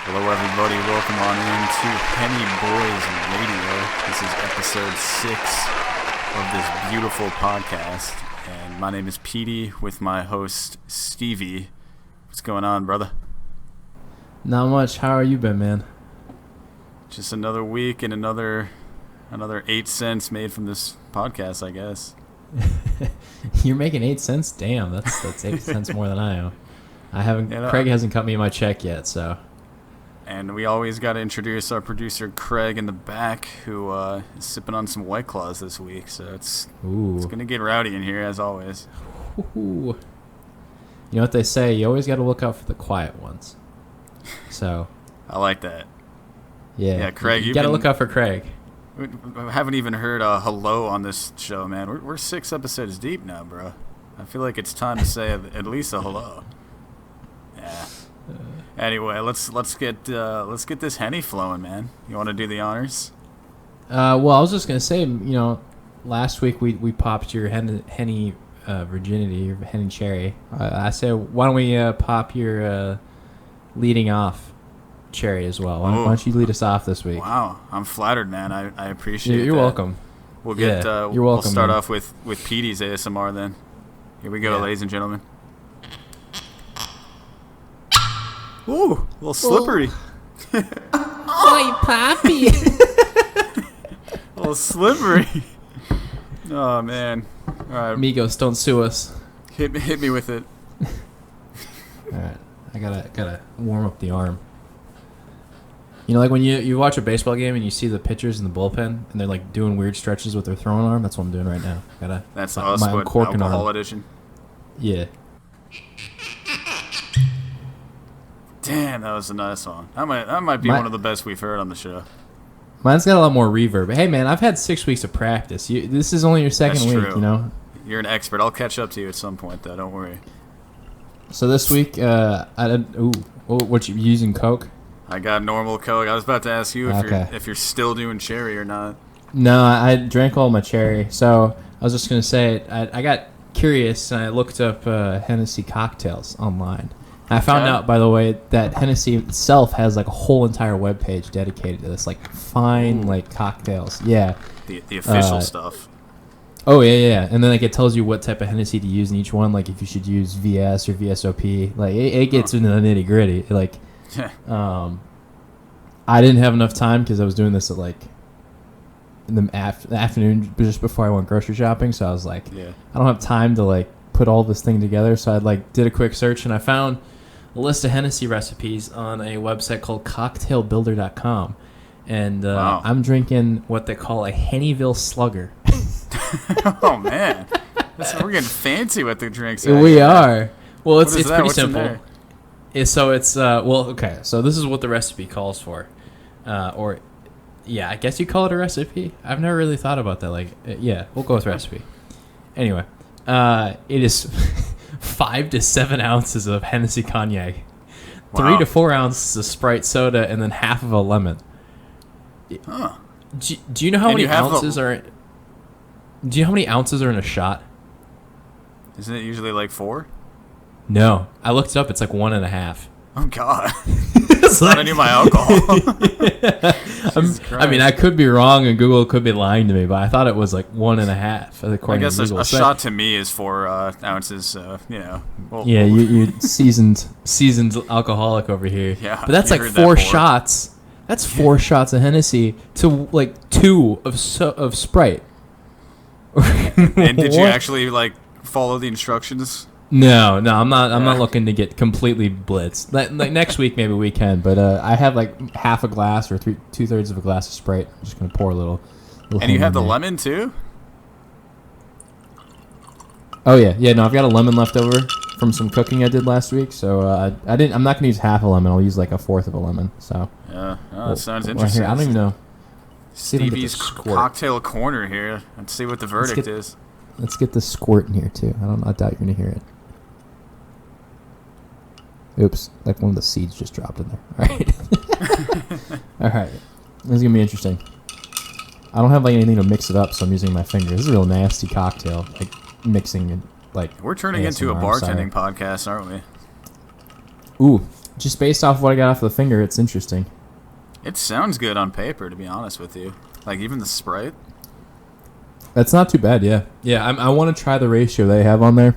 Hello, everybody. Welcome on in to Henny Boyz Radio. This is episode 6 of this beautiful podcast. And my name is Petey with my host, Stevie. What's going on, brother? Not much. How are you been, man? Just another week and another 8 cents made from this podcast, I guess. You're making 8 cents? Damn, that's 8 cents more than I am. Craig hasn't cut me my check yet, so. And we always got to introduce our producer, Craig, in the back, who is sipping on some White Claws this week. So it's going to get rowdy in here, as always. Ooh. You know what they say? You always got to look out for the quiet ones. So. I like that. Yeah, Craig, you got to look out for Craig. We haven't even heard a hello on this show, man. We're 6 episodes deep now, bro. I feel like it's time to say at least a hello. Yeah. Anyway, let's get this Henny flowing, man. You want to do the honors? Well, I was just gonna say, last week we popped your Henny virginity, your Henny cherry. I said, why don't we pop your leading off cherry as well? Why don't you lead us off this week? Wow, I'm flattered, man. I appreciate it. You're welcome. We'll get. You're welcome. We'll start man. off with Petey's ASMR then. Here we go, ladies and gentlemen. Ooh, a little slippery. Oi, Poppy. A little slippery. Oh, man. All right. Migos, don't sue us. Hit me with it. All right. I gotta warm up the arm. You know, like when you watch a baseball game and you see the pitchers in the bullpen and they're like doing weird stretches with their throwing arm. That's what I'm doing right now. That's us, but alcohol edition. Yeah. Damn, that was a nice song. That might be one of the best we've heard on the show. Mine's got a lot more reverb. But hey, man, I've had 6 weeks of practice. This is only your second week, true. you know? You're an expert. I'll catch up to you at some point, though. Don't worry. So this week, what you using Coke? I got normal Coke. I was about to ask you if you're still doing cherry or not. No, I drank all my cherry. So I was just going to say, I got curious and I looked up Hennessy Cocktails online. I found out, by the way, that Hennessy itself has like a whole entire webpage dedicated to this, like fine like cocktails. Yeah. The official stuff. Oh yeah. And then like it tells you what type of Hennessy to use in each one, like if you should use VS or VSOP. Like it gets into the nitty gritty. Like, I didn't have enough time because I was doing this at like in the afternoon just before I went grocery shopping. So I was like, I don't have time to like put all this thing together. So I like did a quick search and I found a list of Hennessy recipes on a website called cocktailbuilder.com. And I'm drinking what they call a Hennyville Slugger. Oh, man. We're getting fancy with the drinks. We are. Well, it's pretty What's simple. So it's, so this is what the recipe calls for. I guess you call it a recipe. I've never really thought about that. We'll go with recipe. Anyway, it is 5 to 7 ounces of Hennessy cognac, 3 to 4 ounces of Sprite soda, and then half of a lemon. Huh. Do you know how many ounces are? Do you know how many ounces are in a shot? Isn't it usually like 4? No, I looked it up. It's like 1.5. Oh God. It's not any of my alcohol. I mean, I could be wrong, and Google could be lying to me, but I thought it was like 1.5. I guess a shot to me is 4 ounces. You seasoned alcoholic over here. Yeah, but that's like 4 shots. That's 4 shots of Hennessy to like 2 of Sprite. And did you actually like follow the instructions? No, I'm not looking to get completely blitzed. Like next week maybe we can, but I have like half a glass or 2/3 of a glass of Sprite. I'm just gonna pour a little. And you have the lemon too? Oh yeah. No, I've got a lemon left over from some cooking I did last week, so I'm not gonna use half a lemon. I'll use like 1/4 of a lemon. So. Yeah, that sounds interesting. I don't even know. Stevie's cocktail corner here. Let's see what the verdict is. Let's get the squirt in here too. I doubt you're gonna hear it. Oops, like one of the seeds just dropped in there. All right. All right. This is going to be interesting. I don't have like anything to mix it up, so I'm using my fingers. This is a real nasty cocktail, like mixing it, like. We're turning into a bartending podcast, aren't we? Ooh, just based off what I got off the finger, it's interesting. It sounds good on paper, to be honest with you. Like, even the Sprite. That's not too bad, yeah. Yeah, I want to try the ratio they have on there.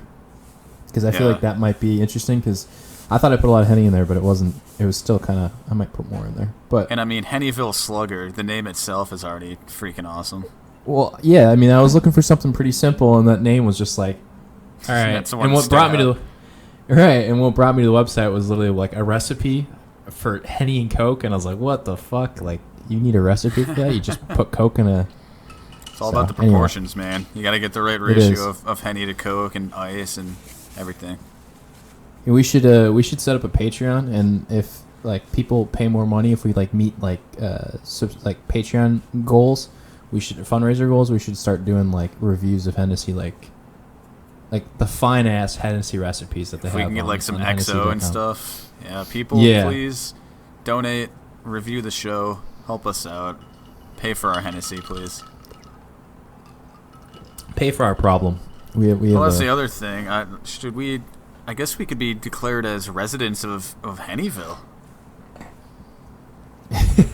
Because I feel like that might be interesting, because I thought I put a lot of Henny in there, but it wasn't. It was still kind of, I might put more in there. But and I mean, Hennyville Slugger, the name itself is already freaking awesome. Well, yeah, I mean, I was looking for something pretty simple, and that name was just like, all right. And what brought me to the website was literally like a recipe for Henny and Coke, and I was like, what the fuck? Like, you need a recipe for that? You just put Coke in a... It's all about the proportions, man. You got to get the right ratio of Henny to Coke and ice and everything. We should set up a Patreon, and if like people pay more money, if we like meet like Patreon goals, fundraiser goals, we should start doing like reviews of Hennessy, like the fine ass Hennessy recipes that they have. We can get like some XO and stuff. Yeah, people, please donate, review the show, help us out, pay for our Hennessy, please. Pay for our problem. Well, that's the other thing. I guess we could be declared as residents of Hennyville.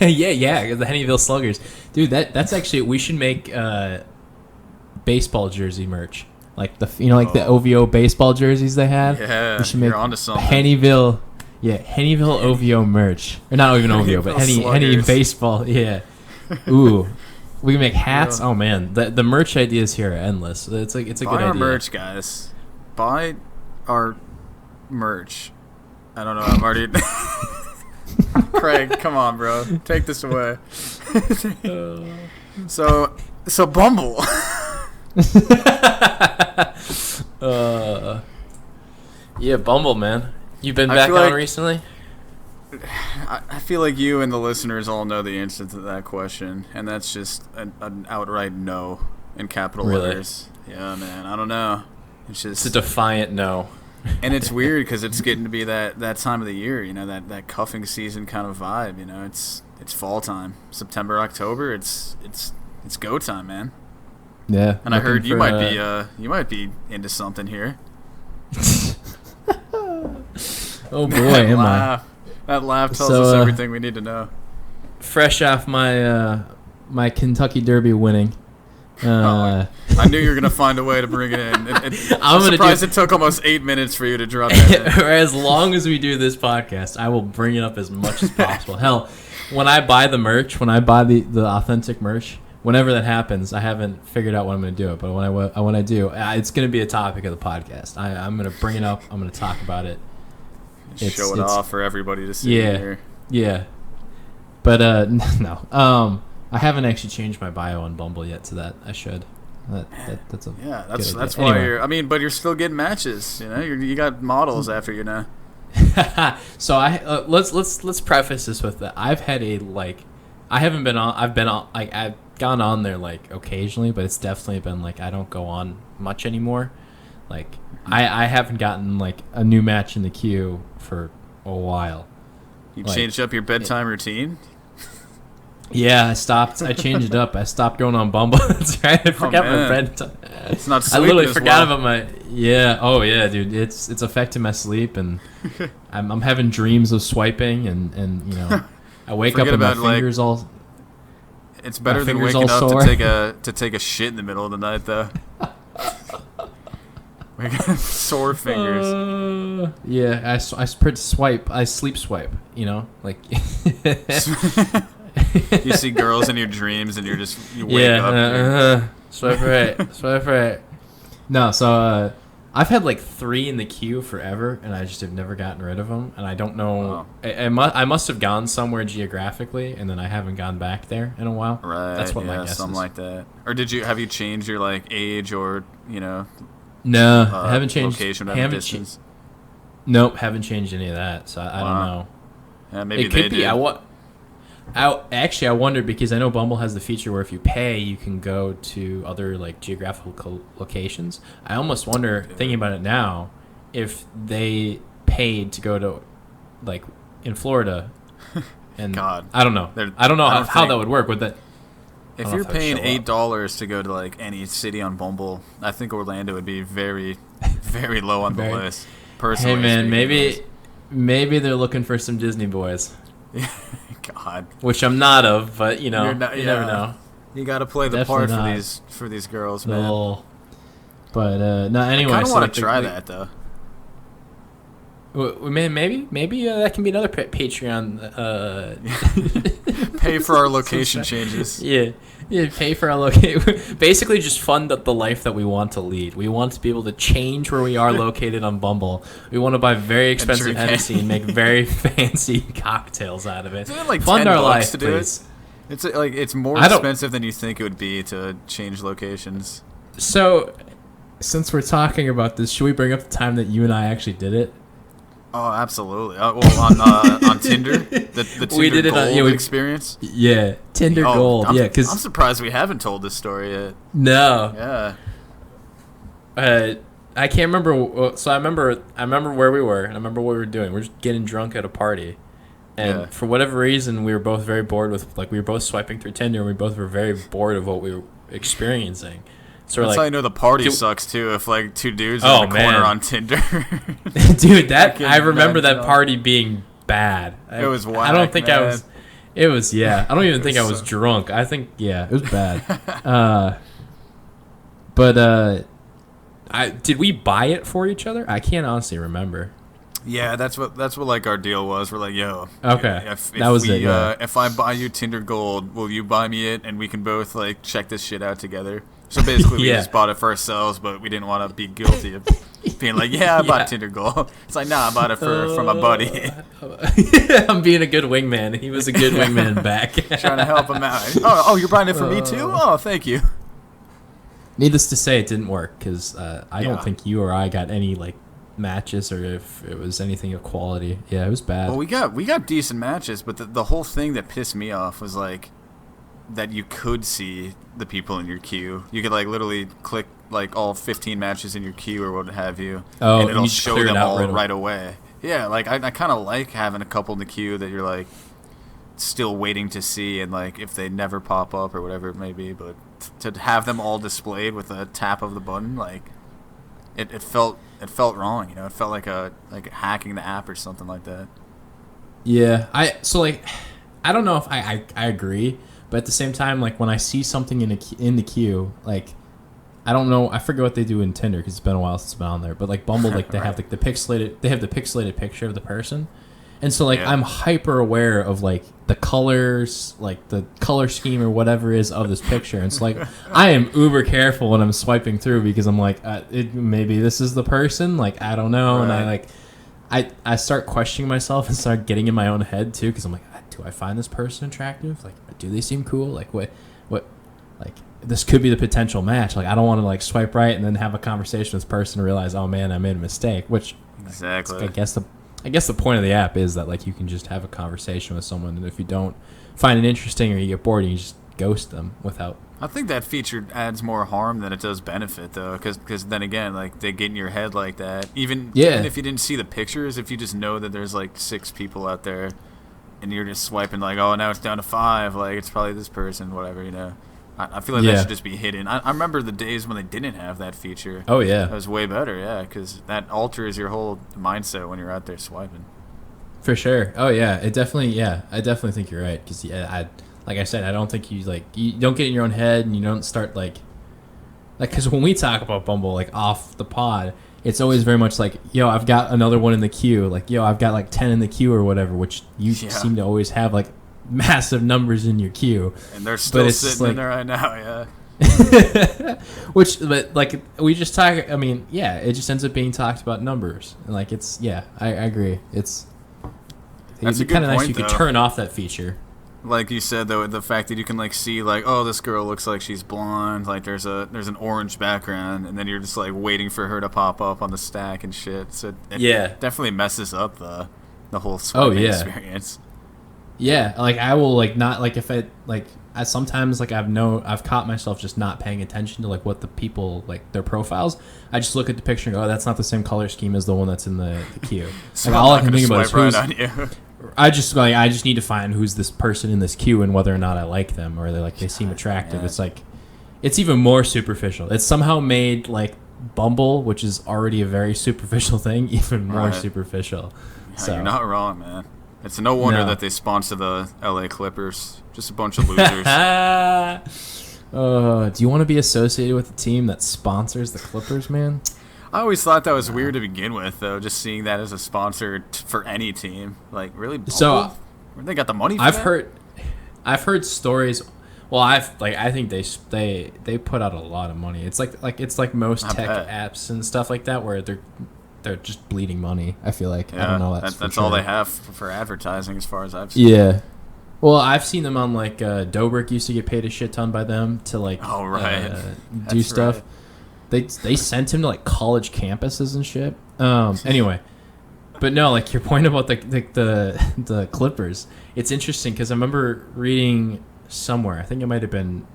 yeah, the Hennyville Sluggers, dude. That's actually, we should make baseball jersey merch, like the OVO baseball jerseys they had. Yeah, we should make you're onto something. Hennyville OVO merch, or not even OVO, but Henny baseball. Yeah, ooh. We can make hats. Oh man, the merch ideas here are endless. It's a good idea. Buy our merch, guys. Buy our merch. I don't know. I'm already. Craig, come on, bro. Take this away. So Bumble. Yeah, Bumble, man. You've been back on recently? I feel like you and the listeners all know the answer to that question, and that's just an outright no in capital letters. Yeah, man. I don't know. It's a defiant no. And it's weird because it's getting to be that time of the year, that cuffing season kind of vibe. It's fall time, September, October. It's go time, man. Yeah. And I heard you might be into something here. Oh boy, am I? That laugh tells us everything we need to know. Fresh off my Kentucky Derby winning. I knew you were going to find a way to bring it in. I'm surprised it took almost 8 minutes for you to drop that in. As long as we do this podcast, I will bring it up as much as possible. Hell, when I buy the merch, when I buy the authentic merch, whenever that happens, I haven't figured out when I'm going to do it. But when I do, it's going to be a topic of the podcast. I'm going to bring it up. I'm going to talk about it. Show it off for everybody to see here. Yeah. But no. I haven't actually changed my bio on Bumble yet to that. I should. That's why you're. But you're still getting matches. You got models after you now. So let's preface this with that. I've had I've gone on there like occasionally, but it's definitely been like I don't go on much anymore. Like I haven't gotten like a new match in the queue for a while. You changed up your bedtime routine? Yeah, I changed it up. I stopped going on Bumble. That's right. I forgot my bedtime. It's not sleeping. I literally forgot about my. Yeah. Oh yeah, dude. It's affecting my sleep, and I'm having dreams of swiping, and I wake up and my fingers all. It's better than waking up to take a shit in the middle of the night, though. We got sore fingers. Yeah, I swipe. I sleep swipe. Like. You see girls in your dreams, and you wake up. Swipe right. No, so I've had like 3 in the queue forever, and I just have never gotten rid of them. And I don't know. Wow. I must have gone somewhere geographically, and then I haven't gone back there in a while. Right. That's what my guess something is. Like that. Or have you changed your like age or No, I haven't changed. Location or distance. Nope, haven't changed any of that. So I don't know. Yeah, maybe it could they be. did. I wondered because I know Bumble has the feature where if you pay, you can go to other like geographical locations. I almost wonder, thinking about it now, if they paid to go to like in Florida, and God, I don't know. I don't know how that would work with that. If you're paying $8 to go to like any city on Bumble, I think Orlando would be very, very low on the list. Personally, hey man, maybe they're looking for some Disney boys. God. Which I'm not of, but you never know. You got to play the Definitely part for these girls, man. No. But no, anyway. I kind of want to try that though. Maybe that can be another Patreon. Pay for our location changes. Yeah, pay for our location. Basically, just fund the life that we want to lead. We want to be able to change where we are located on Bumble. We want to buy very expensive Hennessy and make very fancy cocktails out of it. Isn't it like fund $10 our life, to do please. It? It's more expensive than you think it would be to change locations. So, since we're talking about this, should we bring up the time that you and I actually did it? Oh, absolutely. On Tinder, the Tinder we did Gold experience. Yeah, Tinder Gold. Because I'm surprised we haven't told this story yet. No. Yeah. I can't remember. So I remember where we were, and I remember what we were doing. We're just getting drunk at a party, and for whatever reason, we were both very bored with we were both swiping through Tinder, and we both were very bored of what we were experiencing. So that's how you know the party sucks too. If two dudes are in the corner on Tinder, dude, I remember that party being bad. It was whack, I don't think man. I was. It was I don't even think I was drunk. I think it was bad. Did we buy it for each other? I can't honestly remember. Yeah, that's what our deal was. We're like, yo, okay, if that was it. Yeah. If I buy you Tinder Gold, will you buy me it, and we can both check this shit out together? So basically, we just bought it for ourselves, but we didn't want to be guilty of being like, I bought Tinder Gold. It's like, nah, I bought it from a buddy. I'm being a good wingman. He was a good wingman back. Trying to help him out. Oh, you're buying it for me too? Oh, thank you. Needless to say, it didn't work because I don't think you or I got any matches, or if it was anything of quality. Yeah, it was bad. Well, we got decent matches, but the whole thing that pissed me off was that you could see the people in your queue. You could literally click all 15 matches in your queue or what have you, and it'll show them all right away. Yeah, I kind of like having a couple in the queue that you're still waiting to see, and if they never pop up or whatever it may be, but to have them all displayed with a tap of the button, it felt wrong. It felt like hacking the app or something like that. Yeah, I don't know if I agree. But at the same time, when I see something in the queue, I don't know, I forget what they do in Tinder because it's been a while since I've been on there. But Bumble, they have the pixelated picture of the person, and so I'm hyper aware of the colors, the color scheme or whatever is of this picture. And so I am uber careful when I'm swiping through because I'm maybe this is the person. I don't know, right. And I start questioning myself and start getting in my own head too because I'm do I find this person attractive? Do they seem cool? What? This could be the potential match. I don't want to swipe right and then have a conversation with this person and realize, oh man, I made a mistake. Which exactly. I guess the point of the app is that you can just have a conversation with someone, and if you don't find it interesting or you get bored, you just ghost them without. I think that feature adds more harm than it does benefit, though, because then again, they get in your head like that. Even if you didn't see the pictures, if you just know that there's 6 people out there, and you're just swiping oh, now it's down to 5, it's probably this person, whatever, I feel that should just be hidden. I remember the days when they didn't have that feature. Oh, yeah. That was way better, yeah, because that alters your whole mindset when you're out there swiping. For sure. Oh, yeah. I definitely think you're right, because, like I said, I don't think you don't get in your own head, and you don't start, because when we talk about Bumble, off the pod, it's always very much yo, I've got another one in the queue. Yo, I've got 10 in the queue or whatever, which you seem to always have massive numbers in your queue. And they're still sitting in there right now, yeah. We just talk, I mean, yeah, it just ends up being talked about numbers. And I agree. That's a good kind of nice point, you could though. turn off that feature. Like you said, though, the fact that you can see oh, this girl looks like she's blonde, there's an orange background, and then you're just waiting for her to pop up on the stack and shit. So it definitely messes up the whole swiping experience. Yeah, I will not if I sometimes I've caught myself just not paying attention to what the people their profiles. I just look at the picture and go, oh, that's not the same color scheme as the one that's in the queue. So all I can think about is who's. Right on you. I just need to find who's this person in this queue and whether or not I like them or they seem attractive. Yeah. It's even more superficial. It's somehow made Bumble, which is already a very superficial thing, even more superficial. So you're not wrong, man. It's no wonder that they sponsor the LA Clippers. Just a bunch of losers. Do you want to be associated with a team that sponsors the Clippers, man? I always thought that was weird to begin with, though, just seeing that as a sponsor for any team. Like, really? Bumble? So where they got the money for that? I've heard stories. Well, I think they put out a lot of money. It's like most tech apps and stuff like that, where they're just bleeding money. I feel like. Yeah, I don't know. That's all they have for advertising, as far as I've seen. Yeah. Well, I've seen them on like Dobrik used to get paid a shit ton by them to like do stuff. Right. They sent him to like college campuses and shit. Anyway, but no, like your point about the Clippers, it's interesting because I remember reading somewhere. I think it might have been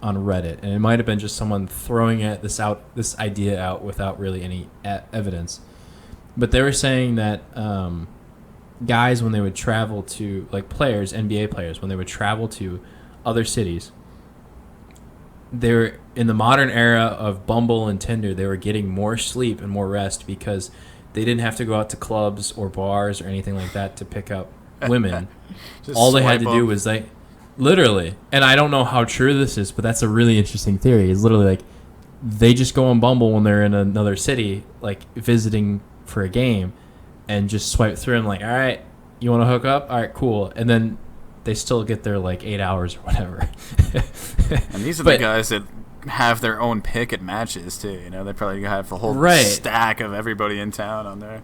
on Reddit, and it might have been just someone throwing this idea out without really any evidence. But they were saying that guys, when they would travel to, like players, NBA players, when they would travel to other cities, they're in the modern era of Bumble and Tinder, they were getting more sleep and more rest because they didn't have to go out to clubs or bars or anything like that to pick up women. All they had to do was literally, and I don't know how true this is, but that's a really interesting theory. It's literally like they just go on Bumble when they're in another city, like visiting for a game, and just swipe through and like, all right, you want to hook up? All right, cool. And then they still get their like 8 hours or whatever. And these are the guys that have their own pick at matches too. You know, they probably have a whole stack of everybody in town on there.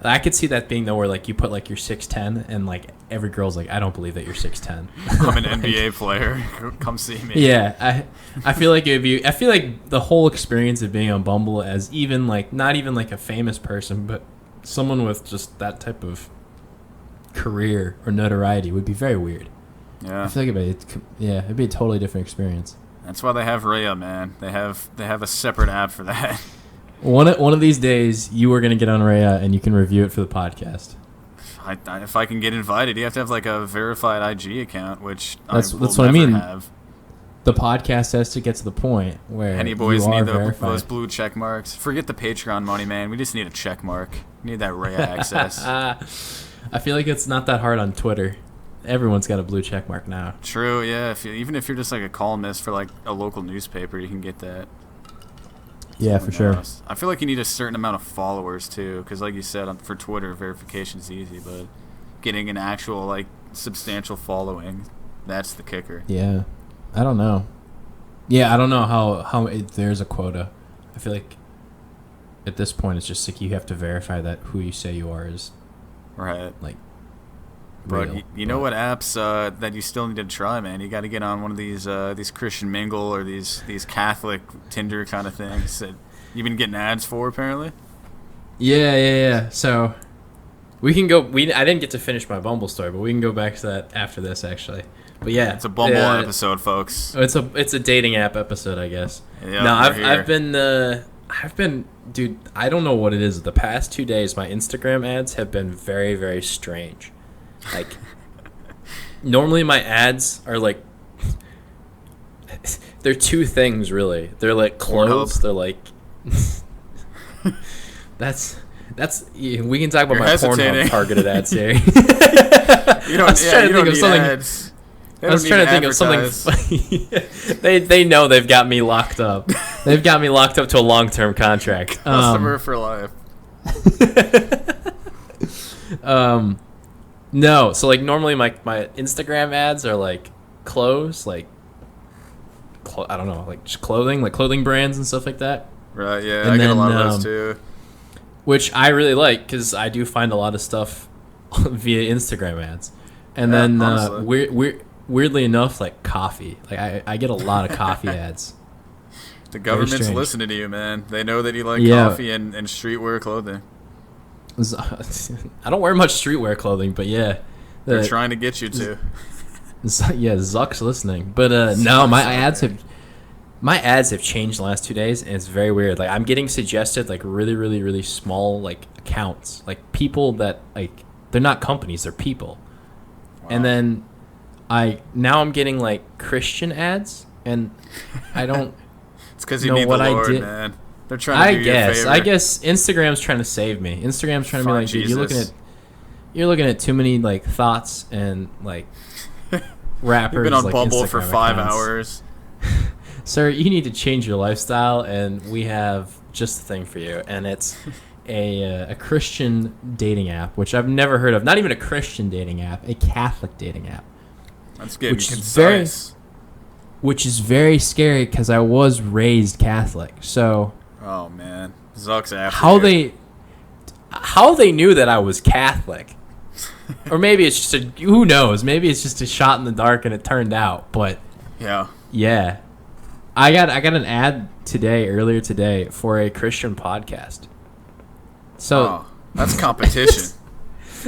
I could see that being though, where like you put like your 6'10", and like every girl's like, I don't believe that you're 6'10". I'm an NBA player. Come see me. Yeah, I feel like I feel like the whole experience of being on Bumble as even like not even like a famous person, but someone with just that type of career or notoriety would be very weird. Yeah, I feel like it'd be a totally different experience. That's why they have Rhea, man. They have a separate app for that. One of these days, you are going to get on Rhea and you can review it for the podcast. If I can get invited, you have to have like a verified IG account, which that's what I mean. Have. The podcast has to get to the point where Henny Boyz need those blue check marks. Forget the Patreon money, man. We just need a check mark. We need that Rhea access. I feel like it's not that hard on Twitter. Everyone's got a blue check mark now. True, yeah. Even if you're just like a columnist for like a local newspaper, you can get that. Yeah, for sure. I feel like you need a certain amount of followers too, because like you said, for Twitter, verification is easy, but getting an actual like substantial following, that's the kicker. Yeah, I don't know. Yeah, I don't know how there's a quota. I feel like at this point it's just like you have to verify that who you say you are is right. Like, but you know what apps that you still need to try, man? You got to get on one of these Christian Mingle or these Catholic Tinder kind of things that you've been getting ads for, apparently. Yeah. So we can go. I didn't get to finish my Bumble story, but we can go back to that after this, actually. But yeah, it's a Bumble episode, folks. It's a dating app episode, I guess. Yeah, no, I've been, dude. I don't know what it is. The past 2 days, my Instagram ads have been very, very strange. Like, normally my ads are like, they're two things really. They're like clothes. They're like, that's we can talk about my Pornhub targeted ads here. I was trying to think of something funny. They know they've got me locked up. They've got me locked up to a long-term contract. Customer for life. No, so like normally my Instagram ads are like clothes, like I don't know, like just clothing, like clothing brands and stuff like that. Right, yeah, I get a lot of those too. Which I really like because I do find a lot of stuff via Instagram ads. And then weirdly enough, like coffee. Like I get a lot of coffee ads. The government's listening to you, man. They know that you like coffee and streetwear clothing. I don't wear much streetwear clothing, but yeah. They're trying to get you to. Yeah, Zuck's listening. But no, my ads have changed the last 2 days, and it's very weird. Like I'm getting suggested like really, really, really small like accounts. Like people that like they're not companies, they're people. Wow. And then I'm getting like Christian ads, and I don't It's because you need the Lord, man. They're trying to do you a favor. I guess Instagram's trying to save me. Instagram's trying to be like, dude, you're looking at too many like thoughts and like rappers. You've been on like, Bumble Instagram for 5 accounts. hours. Sir, you need to change your lifestyle, and we have just the thing for you. And it's a Christian dating app, which I've never heard of. Not even a Christian dating app, a Catholic dating app. That's getting concise. Which is very scary because I was raised Catholic. So, oh man, Zuck's after how they knew that I was Catholic, or maybe it's just who knows? Maybe it's just a shot in the dark and it turned out. But yeah. I got an ad earlier today for a Christian podcast. So that's competition.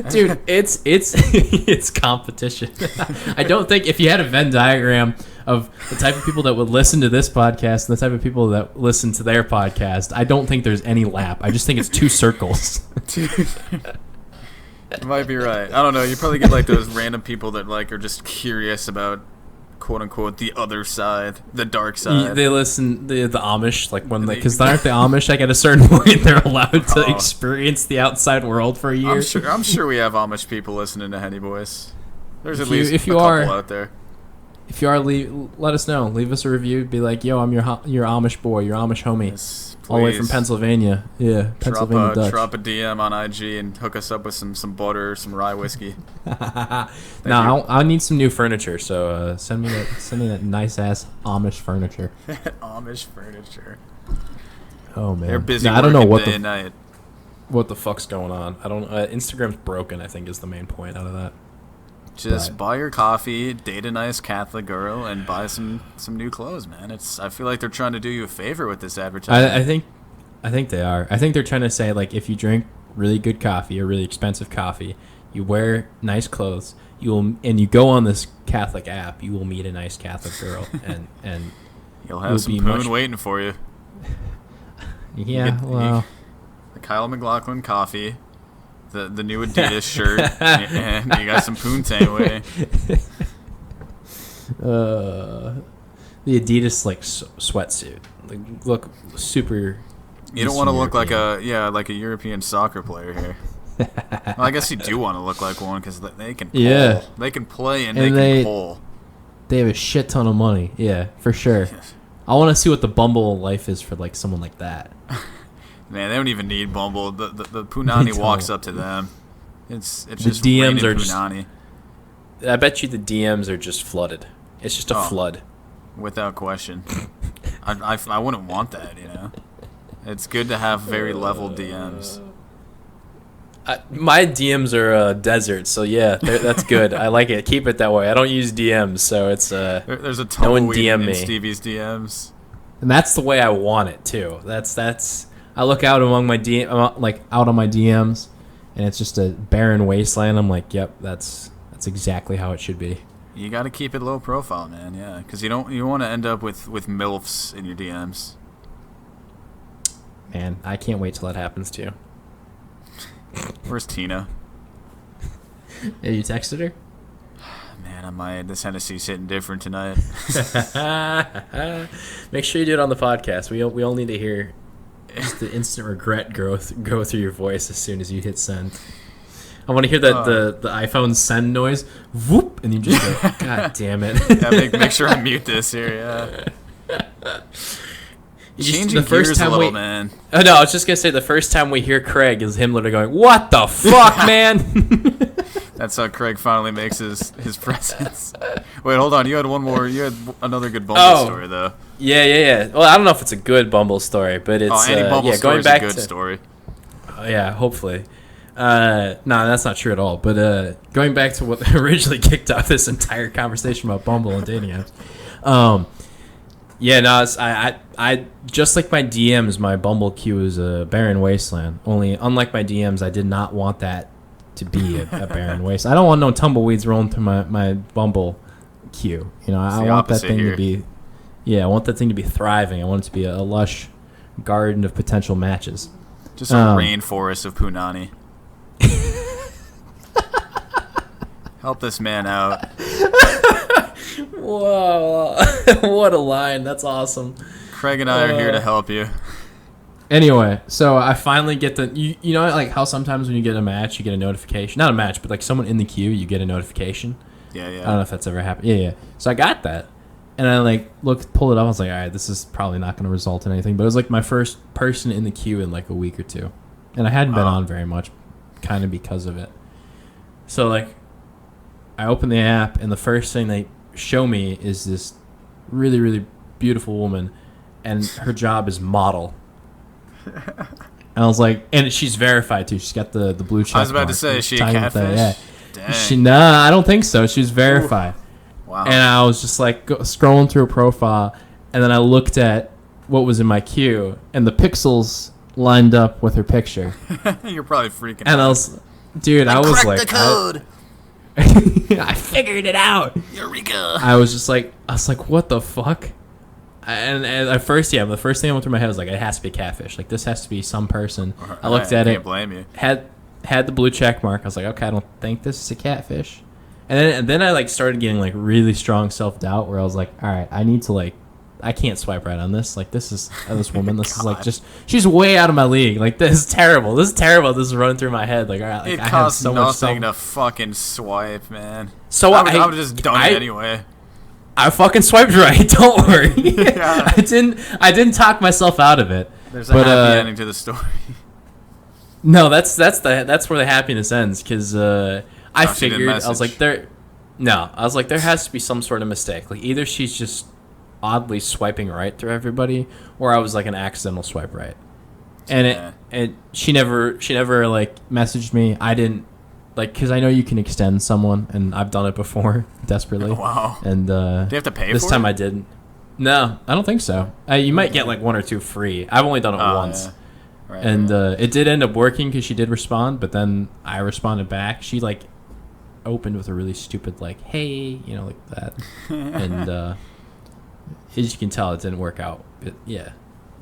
Dude, it's it's competition. I don't think if you had a Venn diagram of the type of people that would listen to this podcast and the type of people that listen to their podcast, I don't think there's any lap. I just think it's two circles. Dude, you might be right. I don't know. You probably get like those random people that like are just curious about quote unquote the other side, the dark side. They listen the Amish, like when because aren't the Amish like at a certain point they're allowed to experience the outside world for a year. I'm sure we have Amish people listening to Henny Boyz. There's at least a couple out there. If you are, let us know. Leave us a review. Be like, yo, I'm your Amish boy, your Amish homie. Yes, all the way from Pennsylvania. Yeah, Pennsylvania Dutch. Drop a DM on IG and hook us up with some butter or some rye whiskey. I need some new furniture, so send me that nice ass Amish furniture. Amish furniture. Oh man, they're busy. I don't know what day and night. What the fuck's going on? I don't. Instagram's broken, I think, is the main point out of that. Just buy your coffee, date a nice Catholic girl, and buy some new clothes, man. I feel like they're trying to do you a favor with this advertising. I think they are. I think they're trying to say, like, if you drink really good coffee or really expensive coffee, you wear nice clothes, and you go on this Catholic app, you will meet a nice Catholic girl, and you'll have some poon waiting for you. Yeah, the Kyle MacLachlan coffee. The new Adidas shirt, and you got some poontang waiting. The Adidas like sweatsuit, like look super. You don't want to look like a European soccer player here. Well, I guess you do want to look like one because they can pull. Yeah. They can play and they can pull. They have a shit ton of money. Yeah, for sure. I want to see what the Bumble life is for like someone like that. Man, they don't even need Bumble. The Punani walks up to them. It's just the DMs are Punani. I bet you the DMs are just flooded. It's just a flood. Without question. I wouldn't want that, you know. It's good to have very level DMs. My DMs are a desert, so yeah, that's good. I like it. Keep it that way. I don't use DMs, so it's there's a tumbleweed in Stevie's DMs. And that's the way I want it too. That's I look out among my out on my DMs, and it's just a barren wasteland. I'm like, yep, that's exactly how it should be. You got to keep it low profile, man. Yeah, because you want to end up with MILFs in your DMs. Man, I can't wait till that happens to you. Where's Tina? Have you texted her? Man, I might. This Hennessy's hitting different tonight. Make sure you do it on the podcast. We all need to hear just the instant regret go through your voice as soon as you hit send. I want to hear that the iPhone send noise, whoop, and you just go, God damn it. Yeah, make sure I mute this here. Yeah. Changing gears a little, man. Oh no, I was just gonna say the first time we hear Craig is him literally going, "What the fuck, man?" That's how Craig finally makes his presence. Wait, hold on. You had one more. You had another good Bumble story, though. Yeah. Well, I don't know if it's a good Bumble story, but it's any Bumble story is a good story. Yeah, hopefully. No, that's not true at all. But going back to what originally kicked off this entire conversation about Bumble and dating apps. Yeah, no, I just like my DMs, my Bumble queue is a barren wasteland. Only, unlike my DMs, I did not want that to be a barren waste. I don't want no tumbleweeds rolling through my Bumble queue. You know, I want that thing to be. Yeah, I want that thing to be thriving. I want it to be a lush garden of potential matches. Just a rainforest of punani. Help this man out. Whoa, what a line. That's awesome. Craig and I are here to help you. Anyway, so I finally get you know like how sometimes when you get a match, you get a notification. Not a match, but like someone in the queue, you get a notification. Yeah. I don't know if that's ever happened. Yeah. So I got that. And I like pulled it up. I was like, all right, this is probably not going to result in anything. But it was like my first person in the queue in like a week or two. And I hadn't been on very much kind of because of it. So like I open the app and the first thing they show me is this really, really beautiful woman. And her job is model. And I was like, and she's verified too. She's got the blue check. I was about to say, is she a catfish? Yeah. Nah, I don't think so. She's verified. Ooh. Wow. And I was just like scrolling through her profile, and then I looked at what was in my queue, and the pixels lined up with her picture. You're probably freaking out. And I was, dude, I was like, the code. I figured it out. Eureka. I was like, what the fuck? And at first, the first thing that went through my head was like, it has to be catfish. Like, this has to be some person. I looked at it. Can't blame you. Had the blue check mark. I was like, okay, I don't think this is a catfish. And then I like started getting like really strong self-doubt where I was like, all right, I need to like, I can't swipe right on this. Like, this is this woman. This is like she's way out of my league. Like, this is terrible. This is running through my head. Like, all right, like, it I costs have so nothing much to fucking swipe, man. So I would have just done it anyway. I fucking swiped right. Don't worry. Yeah. I didn't talk myself out of it. There's a happy ending to the story. No, that's where the happiness ends because I figured I was like there has to be some sort of mistake. Like either she's just oddly swiping right through everybody, or I was like an accidental swipe right. And she never like messaged me. I didn't like because I know you can extend someone, and I've done it before desperately. Oh, wow. And do you have to pay this for time it? I didn't. No, I don't think so. You might get like one or two free. I've only done it once. Yeah. Right, and it did end up working because she did respond, but then I responded back. She like opened with a really stupid like, "Hey," like that, and as you can tell, it didn't work out. But yeah.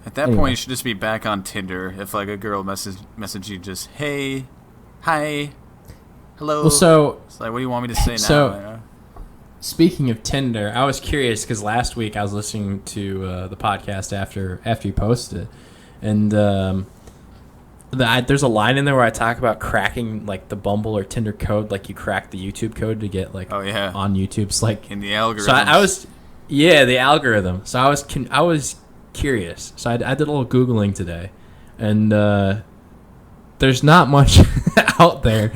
At that point, you should just be back on Tinder. If like a girl message you, just "Hey, hi, hello." Well, so it's like, what do you want me to say now? So, speaking of Tinder, I was curious because last week I was listening to the podcast after you posted it, and there's a line in there where I talk about cracking like the Bumble or Tinder code, like you crack the YouTube code to get like on YouTube's like in the algorithm. So I was the algorithm. So I was curious. So I did a little Googling today, and there's not much out there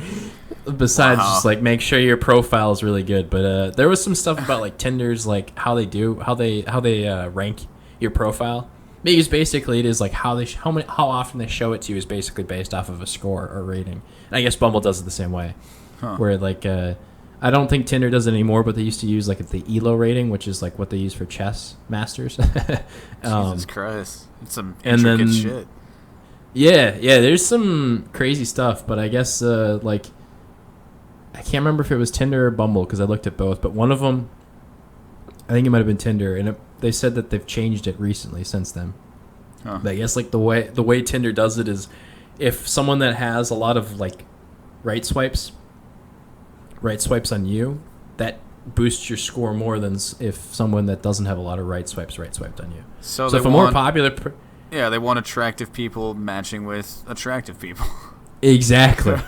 besides just like make sure your profile is really good. But there was some stuff about like Tinder's like how they rank your profile. Because basically it is like how often they show it to you is basically based off of a score or rating. And I guess Bumble does it the same way. Where like I don't think Tinder does it anymore, but they used to use like the ELO rating, which is like what they use for chess masters. Jesus Christ. It's some intricate shit. Yeah, there's some crazy stuff, but I guess like I can't remember if it was Tinder or Bumble because I looked at both, but one of them I think it might have been Tinder, and they said that they've changed it recently since then. But I guess like the way Tinder does it is if someone that has a lot of like right swipes on you, that boosts your score more than if someone that doesn't have a lot of right swiped on you. So if a more popular they want attractive people matching with attractive people. Exactly.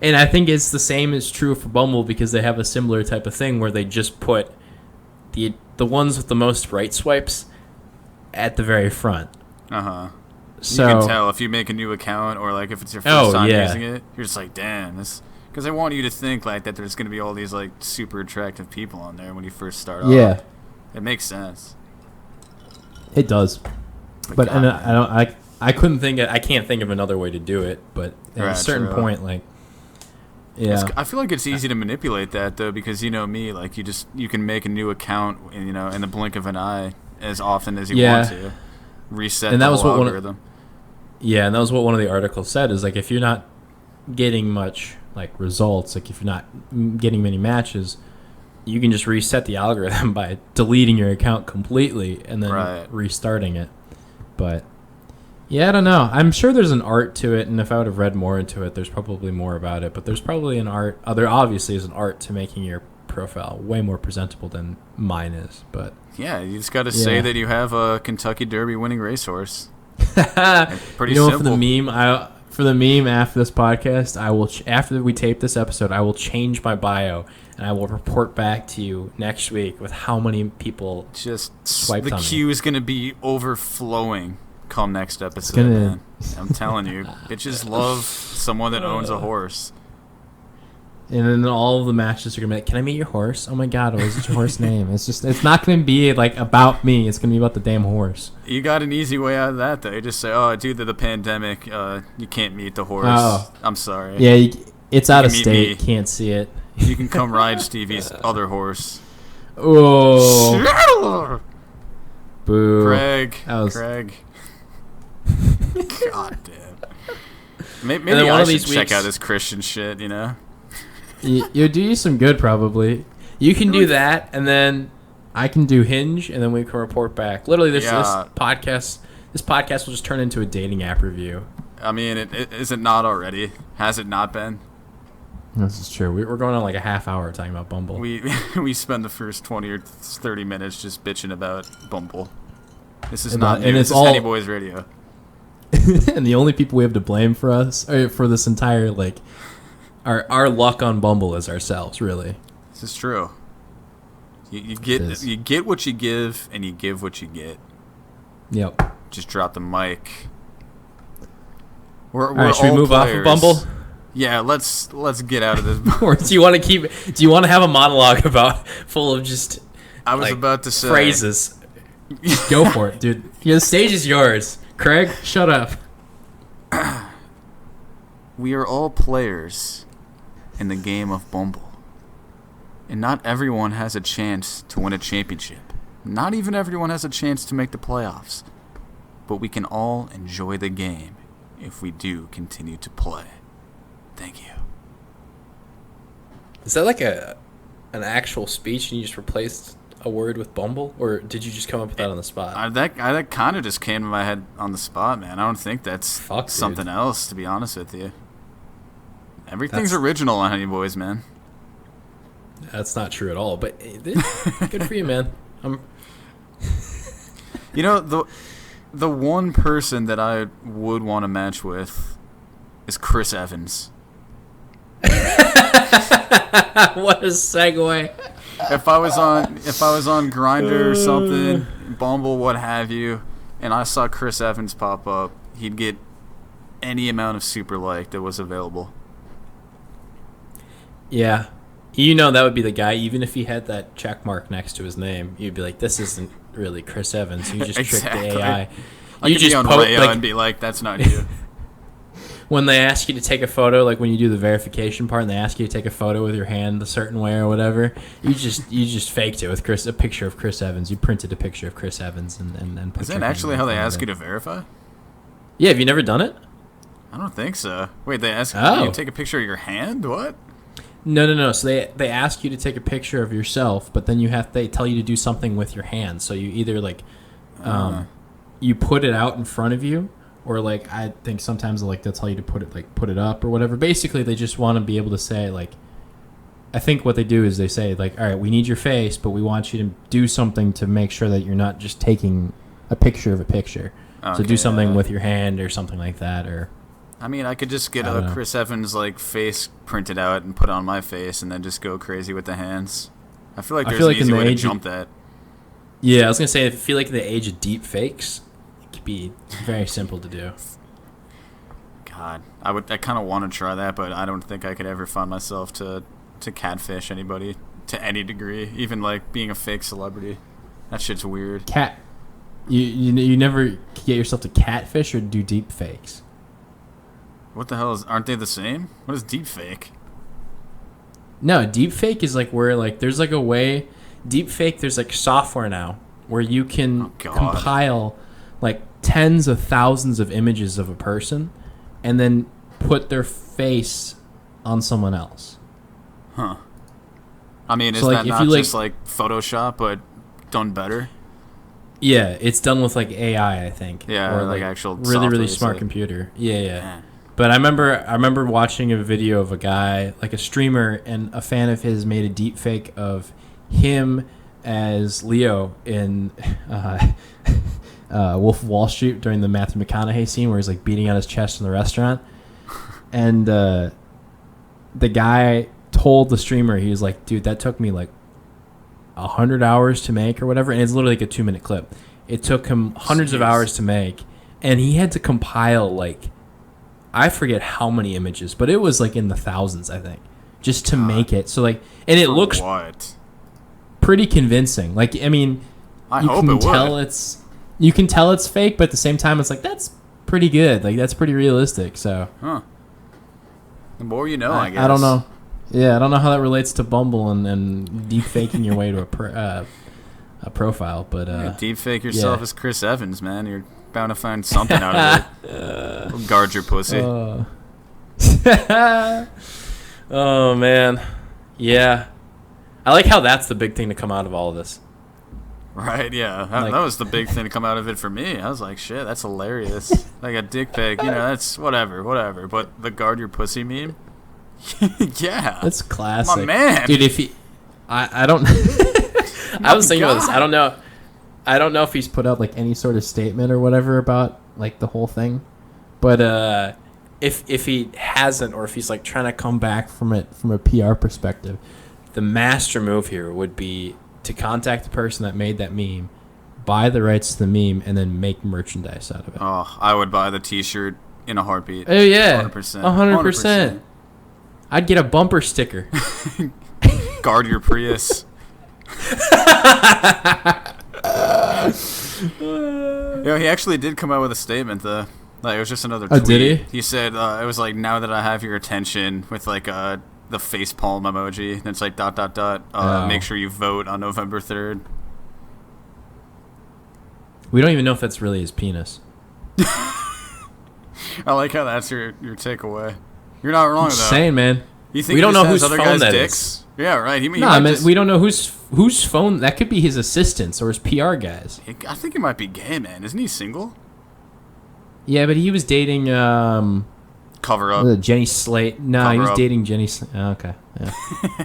And I think it's the same is true for Bumble because they have a similar type of thing where they just put the ones with the most right swipes at the very front. So you can tell if you make a new account or like if it's your first time using it, you're just like, damn, this, because they want you to think like that there's going to be all these like super attractive people on there when you first start off. Yeah, it makes sense. It does, but and I can't think of another way to do it. But at a certain point, like. Yeah, I feel like it's easy to manipulate that though because you know me, like you can make a new account in the blink of an eye as often as you want to reset and the whole algorithm. And that was what one of the articles said is like if you're not getting much like results, like if you're not getting many matches, you can just reset the algorithm by deleting your account completely and then restarting it. But yeah, I don't know. I'm sure there's an art to it, and if I would have read more into it, there's probably more about it. But there's probably an art. There obviously is an art to making your profile. Way more presentable than mine is, but... Yeah, you just got to say that you have a Kentucky Derby winning racehorse. Pretty simple. For the meme after this podcast, I will after we tape this episode, I will change my bio and I will report back to you next week with how many people just swiped on me. The queue is going to be overflowing come next episode, man. I'm telling you, bitches love someone that owns a horse. And then all of the matches are gonna be like, "Can I meet your horse? Oh my god, what is your horse name?" It's not gonna be like about me. It's gonna be about the damn horse. You got an easy way out of that though. You just say, "Oh, due to the pandemic, you can't meet the horse. Oh. I'm sorry." Yeah, it's out of state. Can't see it. You can come ride Stevie's other horse. Oh, boo, Craig. Craig. God damn. Maybe I should check out this Christian shit. You know. You'll do you some good, probably. You can do that, and then I can do Hinge, and then we can report back. Literally, this podcast will just turn into a dating app review. I mean, is it not already? Has it not been? This is true. We're going on like a half hour talking about Bumble. We spend the first 20 or 30 minutes just bitching about Bumble. This is not new. This is Henny Boyz Radio. And the only people we have to blame for this entire our luck on Bumble is ourselves, really. This is true. You get what you give, and you give what you get. Yep. Just drop the mic. We're should we move players. off of Bumble? Yeah, let's get out of this. Or do you want to have a monologue full of just I was about to say phrases? Go for it, dude. The stage is yours. Craig, shut up. We are all players in the game of Bumble. And not everyone has a chance to win a championship. Not even everyone has a chance to make the playoffs. But we can all enjoy the game if we do continue to play. Thank you. Is that like an actual speech and you just replaced a word with Bumble? Or did you just come up with that on the spot? That kind of just came to my head on the spot, man. I don't think that's something else, to be honest with you. Everything's original on Henny Boyz, man. That's not true at all, but good for you, man. You know, the one person that I would want to match with is Chris Evans. What a segue. If I was on Grindr or something, Bumble, what have you, and I saw Chris Evans pop up, he'd get any amount of super like that was available. Yeah. You know that would be the guy, even if he had that check mark next to his name, you'd be like, this isn't really Chris Evans. You just tricked the AI. I could be on Raya and be like, that's not you. When they ask you to take a photo, like when you do the verification part and they ask you to take a photo with your hand a certain way or whatever, you just faked it with a picture of Chris Evans. You printed a picture of Chris Evans and put. Is that actually how they ask you to verify? Yeah, have you never done it? I don't think so. Wait, they ask you to take a picture of your hand? What? No. So they ask you to take a picture of yourself, but then they tell you to do something with your hand. So you either you put it out in front of you, or I think sometimes they'll tell you to put it up or whatever. Basically, they just want to be able to say I think what they do is they say all right, we need your face, but we want you to do something to make sure that you're not just taking a picture of a picture. Okay, so do something with your hand or something like that, or. I mean, I could just get a Chris Evans face printed out and put on my face, and then just go crazy with the hands. I feel like there's an easy way to jump that. Yeah, I was gonna say, I feel like in the age of deep fakes, it could be very simple to do. God, I kind of want to try that, but I don't think I could ever find myself to catfish anybody to any degree, even being a fake celebrity. That shit's weird. You never get yourself to catfish or do deep fakes? What the hell aren't they the same? What is deep fake? No, deep fake is where there's a way. Deep fake, there's software now where you can compile tens of thousands of images of a person and then put their face on someone else. Huh. I mean, is that not just Photoshop but done better? Yeah, it's done with AI, I think. Yeah, or actual really smart computer. Yeah. But I remember watching a video of a guy, like a streamer, and a fan of his made a deep fake of him as Leo in Wolf of Wall Street during the Matthew McConaughey scene where he's like beating on his chest in the restaurant. And the guy told the streamer, he was like, dude, that took me like 100 hours to make or whatever. And it's literally like a 2-minute clip. It took him hundreds of hours to make. And he had to compile like, I forget how many images, but it was like in the thousands, I think, just to make it. So like, and it looks pretty convincing. Like, I mean, you can tell it's fake, but at the same time, it's like, that's pretty good. Like, that's pretty realistic. So, the more you know, I guess. I don't know. Yeah, I don't know how that relates to Bumble and deep faking your way to a profile, but deep fake yourself as Chris Evans, man. You're bound to find something out of it. Guard your pussy. Oh man, yeah. I like how that's the big thing to come out of all of this. Right? Yeah, that was the big thing to come out of it for me. I was like, shit, that's hilarious. Like a dick pic, that's whatever. But the guard your pussy meme. Yeah, that's classic, my man. Dude, if he, I don't. I was thinking about this. I don't know if he's put out like any sort of statement or whatever about like the whole thing, but if he hasn't, or if he's like trying to come back from it from a PR perspective, the master move here would be to contact the person that made that meme, buy the rights to the meme, and then make merchandise out of it. Oh, I would buy the T-shirt in a heartbeat. Oh yeah, 100%. 100%. I'd get a bumper sticker. Guard your Prius. He actually did come out with a statement though. Like it was just another tweet. Oh, did he? He said it was like, now that I have your attention, with like the face palm emoji, and it's like ... Make sure you vote on November 3rd. We don't even know if that's really his penis. I like how that's your takeaway. You're not wrong though. Saying, man. You think we don't know whose other phone guys' that dicks? is. Yeah, right. We don't know whose phone that could be. His assistants or his PR guys. I think he might be gay, man. Isn't he single? Yeah, but he was dating Cover Up. Jenny Slate. No, Cover he was Up. dating Jenny Slate. Oh, okay, yeah,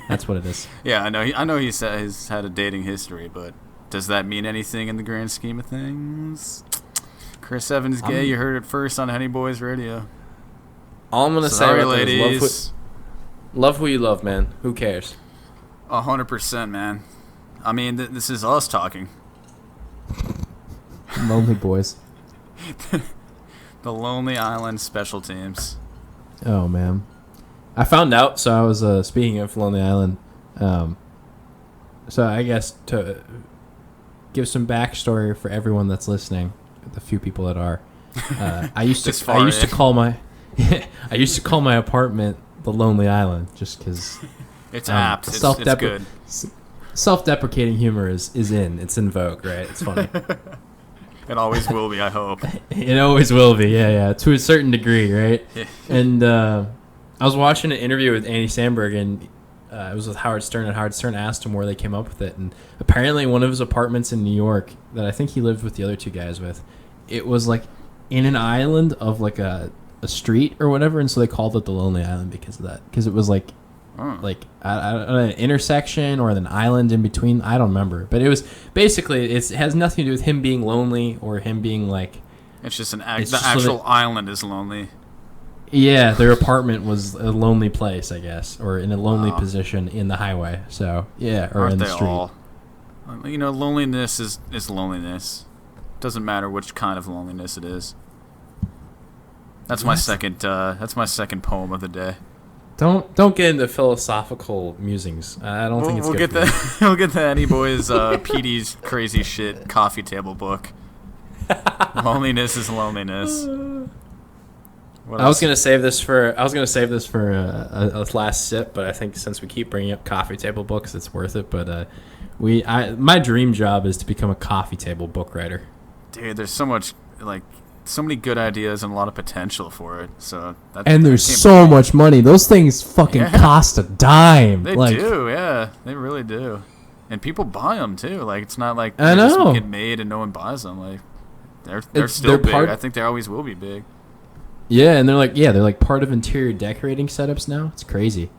that's what it is. Yeah, I know. I know he's had a dating history, but does that mean anything in the grand scheme of things? Chris Evans gay. You heard it first on Henny Boyz Radio. All I'm gonna say about ladies. Is love who you love, man. Who cares? 100%, man. I mean, this is us talking. Lonely boys. The Lonely Island special teams. Oh man, I found out. So I was speaking of Lonely Island. So I guess to give some backstory for everyone that's listening, the few people that are, I used to call my apartment the Lonely Island just because it's apt. It's good. Self-deprecating humor is it's in vogue, right? It's funny. It always will be, I hope. It always will be, yeah, to a certain degree, right? And I was watching an interview with Andy Samberg, and it was with Howard Stern, and Howard Stern asked him where they came up with it, and apparently one of his apartments in New York that I think he lived with the other two guys with, it was like in an island of like a street or whatever, and so they called it the Lonely Island because of that, because it was like an intersection or an island in between. I don't remember, but it was basically it has nothing to do with him being lonely or him being like. It's just the actual island is lonely. Yeah, their apartment was a lonely place, I guess, or in a lonely position in the highway. So yeah, or aren't in the they street. all? Loneliness is loneliness. Doesn't matter which kind of loneliness it is. That's my second. That's my second poem of the day. Don't get into philosophical musings. I don't think it's we'll good. We'll get the Henny Boyz PD's crazy shit coffee table book. Loneliness is loneliness. I was gonna save this for a last sip, but I think since we keep bringing up coffee table books, it's worth it. But my dream job is to become a coffee table book writer. Dude, there's so many good ideas and a lot of potential for it. There's so much money. Those things fucking cost a dime. They do, yeah. They really do. And people buy them too. Like it's not like they just get made and no one buys them. Like they're still big. I think they always will be big. Yeah, and they're like part of interior decorating setups now. It's crazy.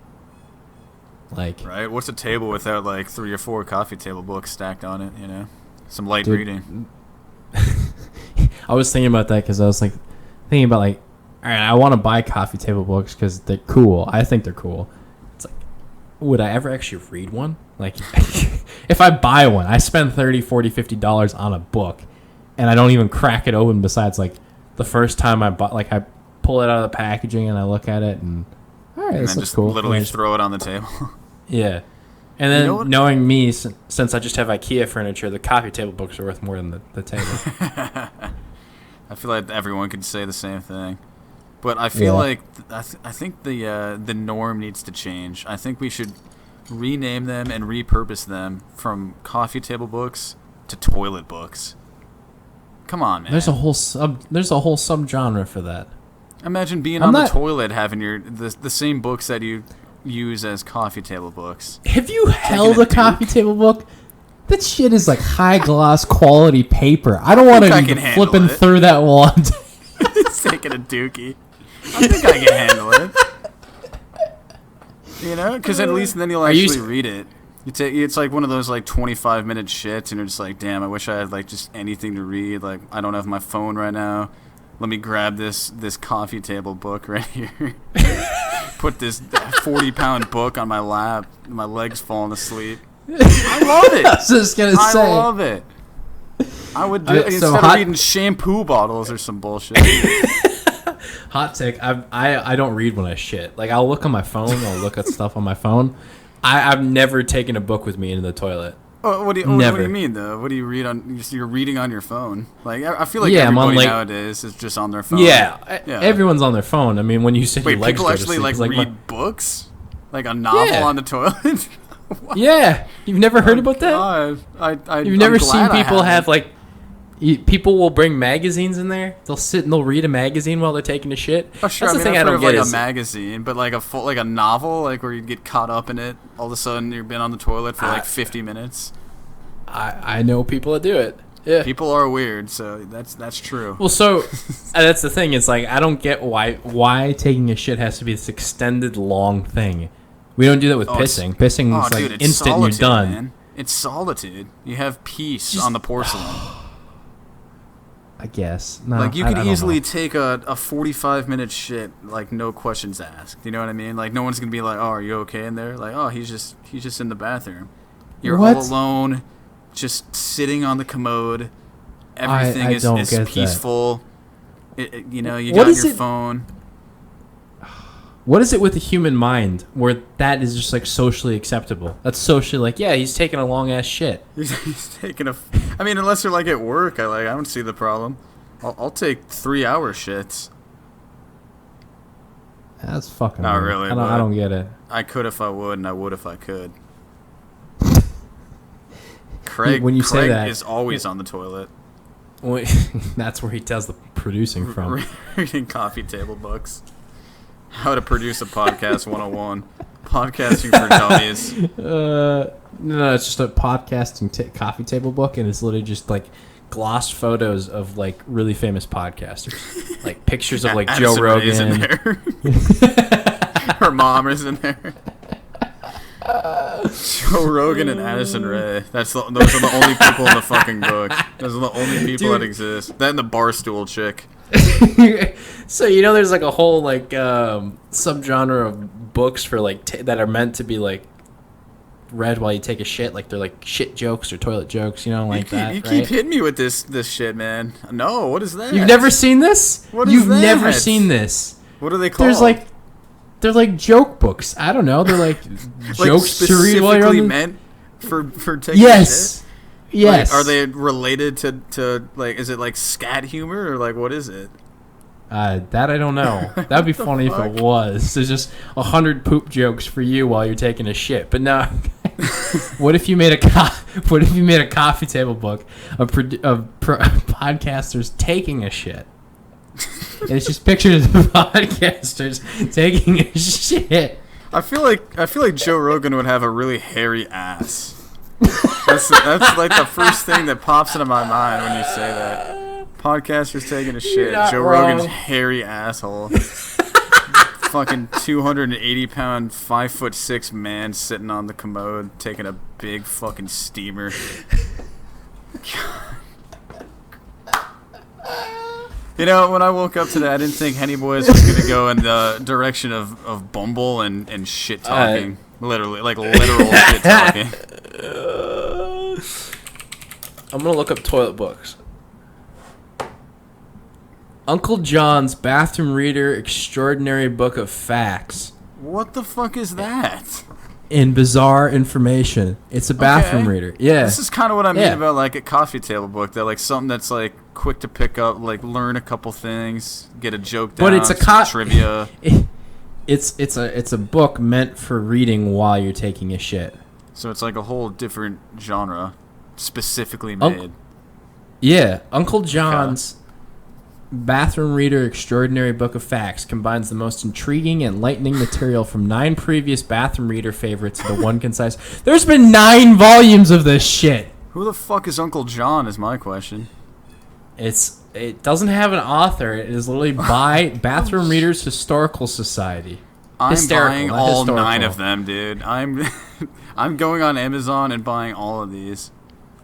Like, right? What's a table without like 3 or 4 coffee table books stacked on it? You know, some light reading. I was thinking about that because I was like thinking about like, all right, I want to buy coffee table books because they're cool. I think they're cool. It's like, would I ever actually read one? Like, if I buy one, I spend $30, $40, $50 on a book, and I don't even crack it open. Besides, like, the first time I bought, like, I pull it out of the packaging and I look at it, and all right, this looks cool. Literally throw it on the table. Yeah. And then knowing me, since I just have IKEA furniture, the coffee table books are worth more than the table. I feel like everyone could say the same thing. But I feel like I think the norm needs to change. I think we should rename them and repurpose them from coffee table books to toilet books. Come on, man. There's a whole subgenre for that. Imagine being on the toilet having the same books that you use as coffee table books. Have you held a coffee table book? That shit is like high gloss quality paper. I don't want to be flipping through that one. He's taking a dookie. I think I can handle it. You know, because at least then you'll actually read it. It's like one of those like 25-minute shits, and you're just like, damn, I wish I had like just anything to read. Like, I don't have my phone right now. Let me grab this coffee table book right here. Put this 40-pound book on my lap. My legs falling asleep. I love it. I was just gonna say. I love it. I would do it instead of reading shampoo bottles or some bullshit. Hot take. I don't read when I shit. Like, I'll look on my phone. I'll look at stuff on my phone. I've never taken a book with me into the toilet. What do you mean though? What do you read on? You're reading on your phone. Like, I feel like everybody nowadays is just on their phone. Yeah, everyone's on their phone. I mean, when you say your legs people go actually to sleep, read books, like a novel on the toilet. Yeah, you've never heard about that? You've never seen people have like. People will bring magazines in there. They'll sit and they'll read a magazine while they're taking a shit. Oh, sure. That's the thing I don't get. Like a magazine, but like a novel, like where you get caught up in it. All of a sudden, you've been on the toilet for like 50 minutes. I know people that do it. Yeah, people are weird, so that's true. Well, so that's the thing. It's like I don't get why taking a shit has to be this extended long thing. We don't do that with pissing. Pissing is like instant. Solitude, you're done. Man. It's solitude. You have peace on the porcelain. I guess. No, like, you could easily take a 45-minute shit, like, no questions asked. You know what I mean? Like, no one's going to be like, oh, are you okay in there? Like, oh, he's just in the bathroom. You're all alone, just sitting on the commode. Everything is peaceful. You know, you got your phone. What is it with the human mind where that is just, like, socially acceptable? That's socially like, yeah, he's taking a long-ass shit. He's taking I mean, unless you're, like, at work, I don't see the problem. I'll take 3-hour shits. That's fucking Not weird. really. I don't get it. I could if I would, and I would if I could. Craig is always on the toilet. That's where he does the producing from. Reading coffee table books. How to produce a podcast 101. Podcasting for dummies. No, it's just a podcasting coffee table book, and it's literally just like gloss photos of like really famous podcasters, like pictures of like Joe Rogan. Is in there. Her mom is in there. Joe Rogan and Addison Rae. Those are the only people in the fucking book. Those are the only people that exist. That and the Barstool chick. So there's like a whole like subgenre of books for like that are meant to be like read while you take a shit, like they're like shit jokes or toilet jokes, like that. You keep hitting me with this shit, man. No, what is that? You've never seen this? You've never seen this? What are they called? They're like joke books. I don't know. They're like jokes to read while you're on the... meant for taking a shit? Yes. Like, are they related to like? Is it like scat humor or like what is it? That I don't know. That'd be funny if it was. There's just 100 poop jokes for you while you're taking a shit. But no. What if you made a coffee table book of podcasters taking a shit? And it's just pictures of podcasters taking a shit. I feel like Joe Rogan would have a really hairy ass. That's like the first thing that pops into my mind when you say that. Podcaster's taking a shit. Joe wrong. Rogan's hairy asshole. Fucking 280-pound, 5'6" man sitting on the commode taking a big fucking steamer. You know, when I woke up today, I didn't think Henny Boyz was gonna go in the direction of Bumble and shit talking. Literally, like literal shit talking. I'm gonna look up toilet books. Uncle John's Bathroom Reader Extraordinary Book of Facts. What the fuck is that? In bizarre information. It's a bathroom reader. Yeah. This is kind of what I mean about like a coffee table book. That like something that's like quick to pick up, like learn a couple things, get a joke down. But it's a trivia. It's a book meant for reading while you're taking a shit. So it's like a whole different genre, specifically made. Uncle John's Bathroom Reader Extraordinary Book of Facts combines the most intriguing and enlightening material from 9 previous bathroom reader favorites into one concise. There's been 9 volumes of this shit. Who the fuck is Uncle John? Is my question. It doesn't have an author. It is literally by Bathroom Readers Historical Society. I'm buying all 9 of them, dude. I'm going on Amazon and buying all of these.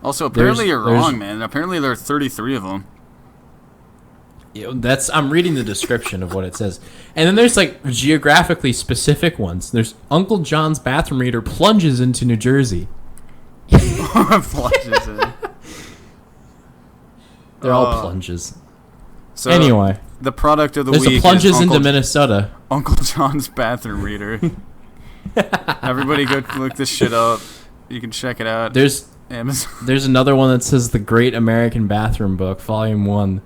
Also, apparently you're wrong, man. Apparently there are 33 of them. I'm reading the description of what it says. And then there's like geographically specific ones. There's Uncle John's Bathroom Reader plunges into New Jersey. Plunges in. They're all plunges. So anyway, the product of the week is plunges into Minnesota. Uncle John's Bathroom Reader. Everybody go look this shit up. You can check it out. There's Amazon. There's another one that says The Great American Bathroom Book, Volume 1.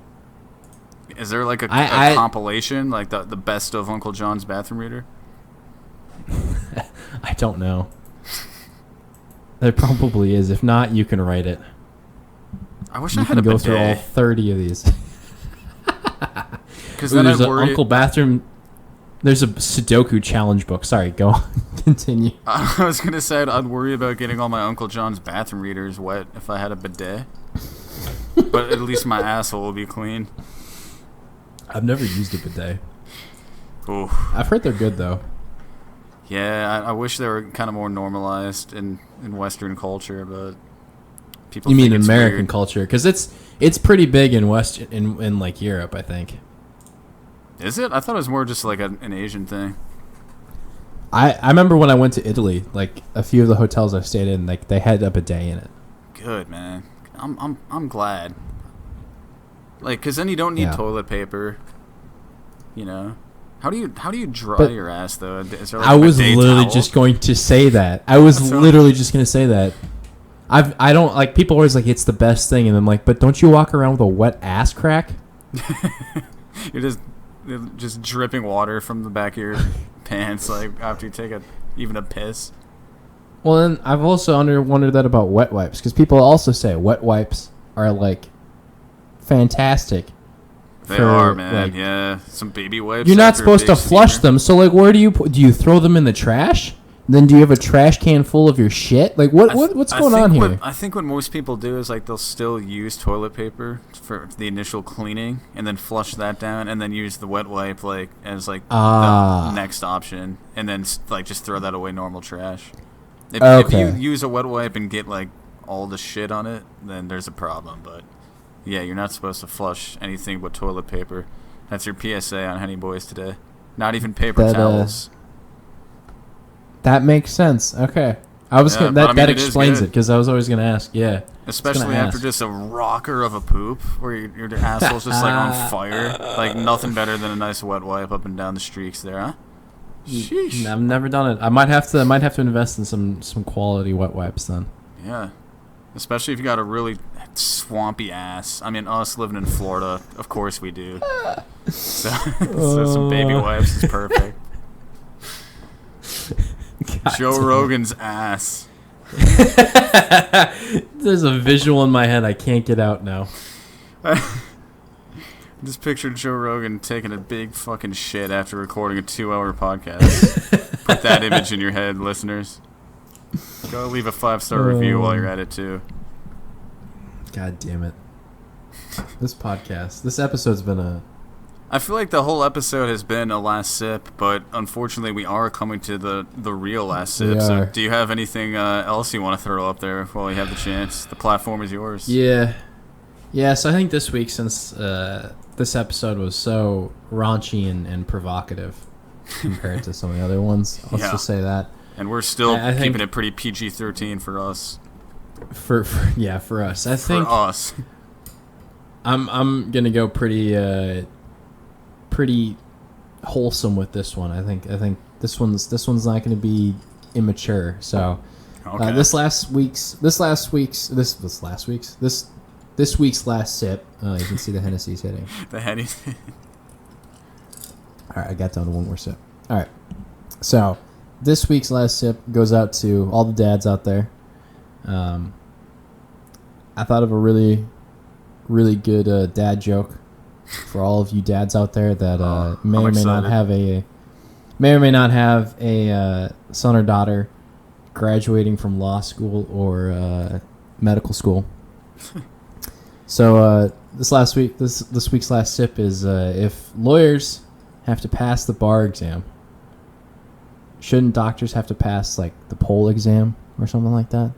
Is there like a compilation, like the best of Uncle John's Bathroom Reader? I don't know. There probably is. If not, you can write it. I wish I had a bidet. You can go through all 30 of these. Because then there's an Uncle Bathroom. There's a Sudoku challenge book. Sorry, go on. Continue. I was gonna say I'd worry about getting all my Uncle John's Bathroom Readers wet if I had a bidet. But at least my asshole will be clean. I've never used a bidet. Ooh. I've heard they're good though. Yeah, I wish they were kind of more normalized in Western culture, but people. You think mean it's American weird. culture? Because it's pretty big in in like Europe, I think. Is it? I thought it was more just like an Asian thing. I remember when I went to Italy, like a few of the hotels I've stayed in, like they had a bidet in it. Good, man. I'm glad. Like, cause then you don't need toilet paper. You know, how do you dry your ass though? Is there like I was bidet literally towel? just going to say that. I was literally just going to say that. I don't like people always like it's the best thing, and I'm like, but don't you walk around with a wet ass crack? You're just dripping water from the back of your pants, like after you take even a piss. Well, then I've also wondered that about wet wipes, because people also say wet wipes are like fantastic. They are, man. Like, yeah, some baby wipes. You're not supposed to flush them, so like, where do you throw them in the trash? Then do you have a trash can full of your shit? Like, what's going on here? I think what most people do is like they'll still use toilet paper for the initial cleaning, and then flush that down, and then use the wet wipe like as like the next option, and then like just throw that away normal trash. If you use a wet wipe and get like all the shit on it, then there's a problem. But yeah, you're not supposed to flush anything but toilet paper. That's your PSA on Henny Boyz today. Not even paper towels. That makes sense. Okay. That explains it, because I was always going to ask. Yeah. Especially after just a rocker of a poop where your asshole's just like on fire. Like nothing better than a nice wet wipe up and down the streaks there, huh? Sheesh. I've never done it. I might have to invest in some quality wet wipes then. Yeah. Especially if you got a really swampy ass. I mean, us living in Florida, of course we do. So some baby wipes is perfect. Joe Rogan's ass. There's a visual in my head I can't get out now. Just picture Joe Rogan taking a big fucking shit after recording a 2-hour podcast. Put that image in your head, listeners. Go leave a 5-star review while you're at it too. God damn it. This podcast, this episode's been a... I feel like the whole episode has been a last sip, but unfortunately we are coming to the real last sip. So do you have anything else you want to throw up there while you have the chance? The platform is yours. Yeah. So I think this week, since this episode was so raunchy and provocative compared to some of the other ones, let's just say that. And we're still keeping it pretty PG-13 for us. For us. I think... For us. I'm gonna go pretty wholesome with this one. I think this one's not gonna be immature. So this week's last sip. You can see the Hennessy's hitting. The Henny. All right, I got down to one more sip. All right, so this week's last sip goes out to all the dads out there. I thought of a really good dad joke for all of you dads out there that may or may not have a son or daughter graduating from law school or medical school. So this week's last sip is if lawyers have to pass the bar exam, shouldn't doctors have to pass like the pole exam or something like that?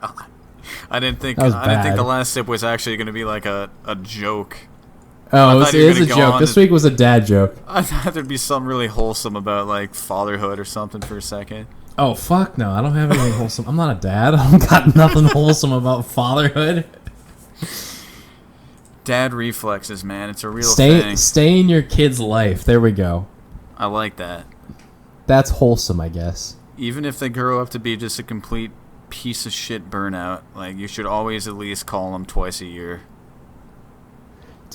God. I didn't think the last sip was actually going to be like a joke. Oh, it is a joke. This week was a dad joke. I thought there'd be something really wholesome about like fatherhood or something for a second. Oh, fuck no. I don't have anything wholesome. I'm not a dad. I don't got nothing wholesome about fatherhood. Dad reflexes, man. It's a real thing. Stay in your kid's life. There we go. I like that. That's wholesome, I guess. Even if they grow up to be just a complete piece of shit burnout, like you should always at least call them twice a year.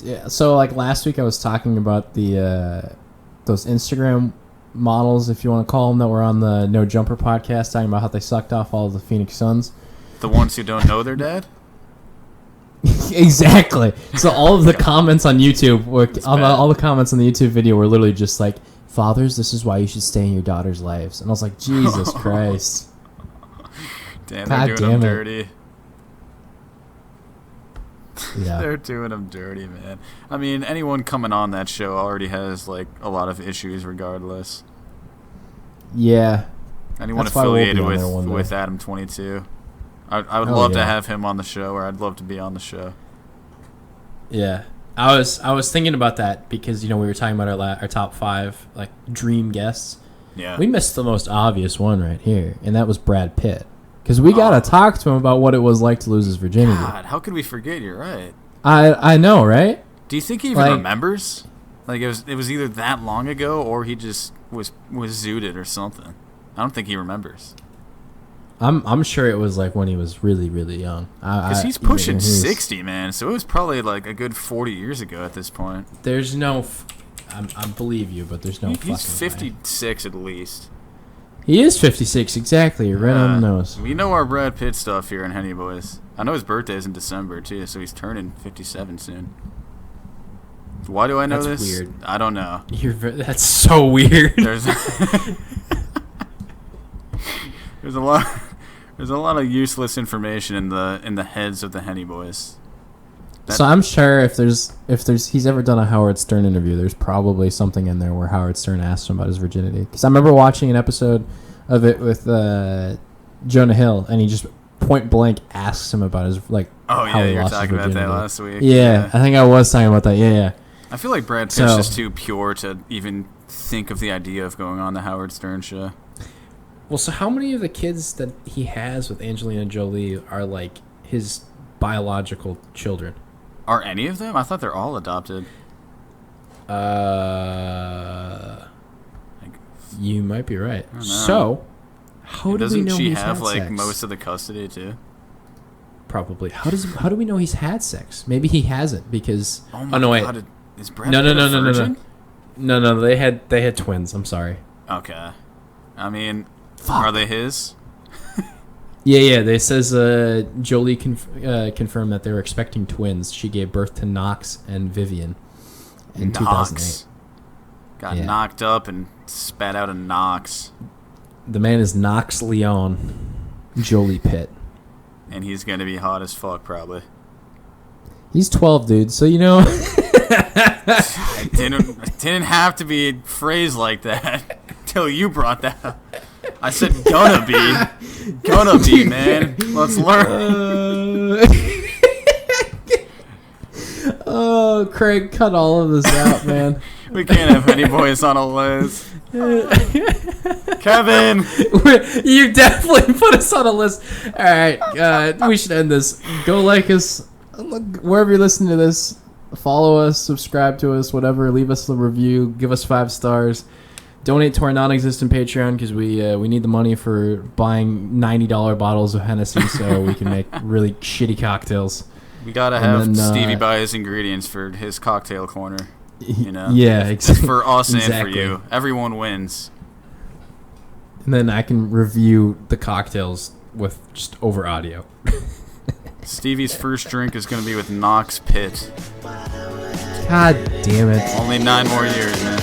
Yeah. So like last week I was talking about the those Instagram models, if you want to call them, that were on the No Jumper podcast, talking about how they sucked off all of the Phoenix Suns. The ones who don't know their dad? Exactly. So all of the comments on YouTube, all the comments on the YouTube video were literally just like, fathers, this is why you should stay in your daughter's lives. And I was like, Jesus Christ. Damn, they're doing them dirty. Yeah. They're doing them dirty, man. I mean, anyone coming on that show already has like a lot of issues regardless. Yeah. Anyone affiliated with Adam 22. I would love to have him on the show, or I'd love to be on the show. Yeah. I was thinking about that because, we were talking about our top 5 like dream guests. Yeah. We missed the most obvious one right here, and that was Brad Pitt. Because we got to talk to him about what it was like to lose his virginity. God, how could we forget? You're right. I know, right? Do you think he even remembers? Like, it was either that long ago, or he just was zooted or something. I don't think he remembers. I'm sure it was like when he was really, really young. Because he's pushing 60, man. So it was probably like a good 40 years ago at this point. There's no... I believe you, but there's no fucking He's 56 at least. He is 56, exactly. You're right on the nose. We know our Brad Pitt stuff here in Henny Boyz. I know his birthday is in December, too, so he's turning 57 soon. Why do I know this? That's weird. I don't know. That's so weird. There's a lot of useless information in the heads of the Henny Boyz. So I'm sure if he's ever done a Howard Stern interview, there's probably something in there where Howard Stern asked him about his virginity. Because I remember watching an episode of it with Jonah Hill, and he just point blank asks him about his how he lost his virginity. You were talking about that last week. Yeah, I think I was talking about that. Yeah. I feel like Brad Pitt's just too pure to even think of the idea of going on the Howard Stern show. Well, so how many of the kids that he has with Angelina Jolie are like his biological children? Are any of them? I thought they're all adopted. You might be right. So, how do we know he's had sex? Doesn't she have most of the custody too? Probably. How do we know he's had sex? Maybe he hasn't because. Oh my God! Is Brad Pitt a virgin? No. They had twins. I'm sorry. Okay. I mean, are they his? Yeah. They says Jolie confirmed that they were expecting twins. She gave birth to Knox and Vivian in 2008. Got knocked up and spat out a Knox. The man is Knox Leon, Jolie Pitt. And he's going to be hot as fuck, probably. He's 12, dude. So, you know. It didn't have to be phrased like that until you brought that up. I said gonna be, man. Let's learn. Oh, Craig, cut all of this out, man. We can't have Henny Boyz on a list. Kevin, you definitely put us on a list. All right, we should end this. Go like us wherever you're listening to this. Follow us, subscribe to us, whatever. Leave us a review. Give us 5 stars. Donate to our non-existent Patreon because we need the money for buying $90 bottles of Hennessy so we can make really shitty cocktails. We gotta have Stevie buy his ingredients for his cocktail corner. You know, yeah, exactly. It's for us exactly. and for you. Everyone wins. And then I can review the cocktails with just over audio. Stevie's first drink is going to be with Knox Pitt. God damn it. Only 9 more years, man.